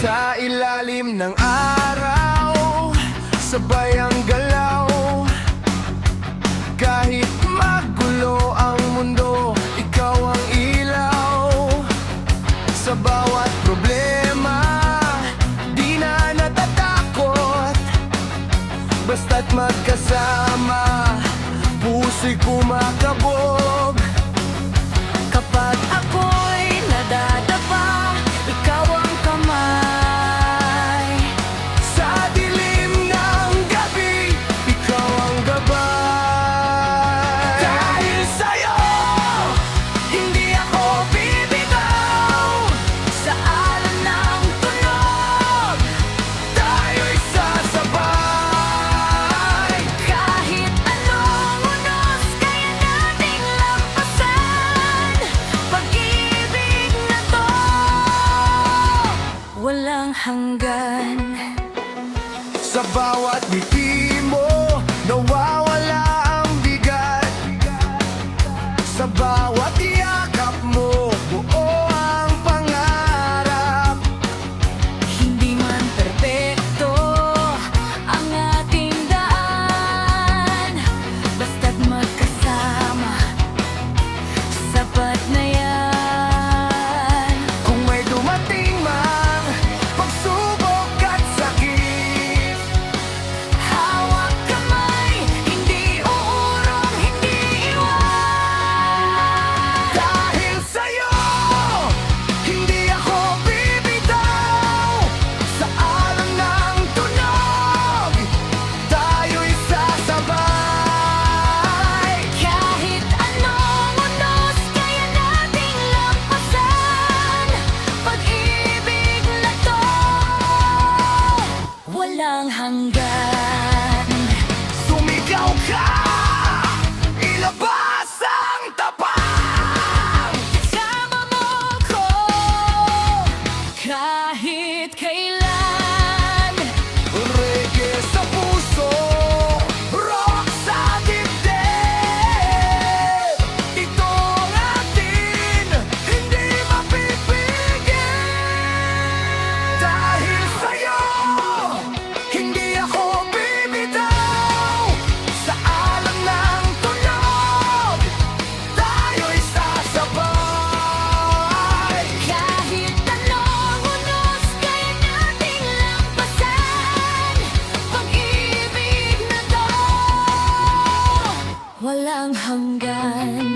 Sa ilalim ng araw, sabay ang galaw. Kahit magulo ang mundo, ikaw ang ilaw. Sa bawat problema, di na natatakot. Basta't magkasama, puso'y kumakabog. Kapag ako'y nadadapa, ikaw ang kamay. Sa dilim ng gabi, ikaw ang gabay. Dahil sa'yo, hindi ako bibitaw. Sa alon ng tunog, Tayo'y sasabay. kahit anong unos, kaya nating lampasan. Pag-ibig na to, walang hanggan. Sa bawat ngiti mo, nawawala ang bigat. Sa bawat yakap mo, buo ang pangarap. Hindi man perpekto ang ating daan, basta't magkasama, sapat na yan. Kung may dumating mang pagsubok at sakit, Hawak kamay, hindi uurong, hindi iwan. dahil sa'yo, hindi ako bibitaw. Sa alon ng tunog, tayo'y sasabay. Kahit anong unos, kaya nating lampasan. Pag-ibig na to, walang hanggan. Sumigaw ka, ilabas ang tapang. Sama mo ko kahit kailan. Reggae sa puso, rock sa dibdib. Ito ang atin, hindi mapipigil. Dahil sa'yo, hindi ako bibitaw. Sa alon ng tunog, tayo'y sasabay. Kahit anong unos, kaya nating lampasan. Pag-ibig na to, walang hanggan.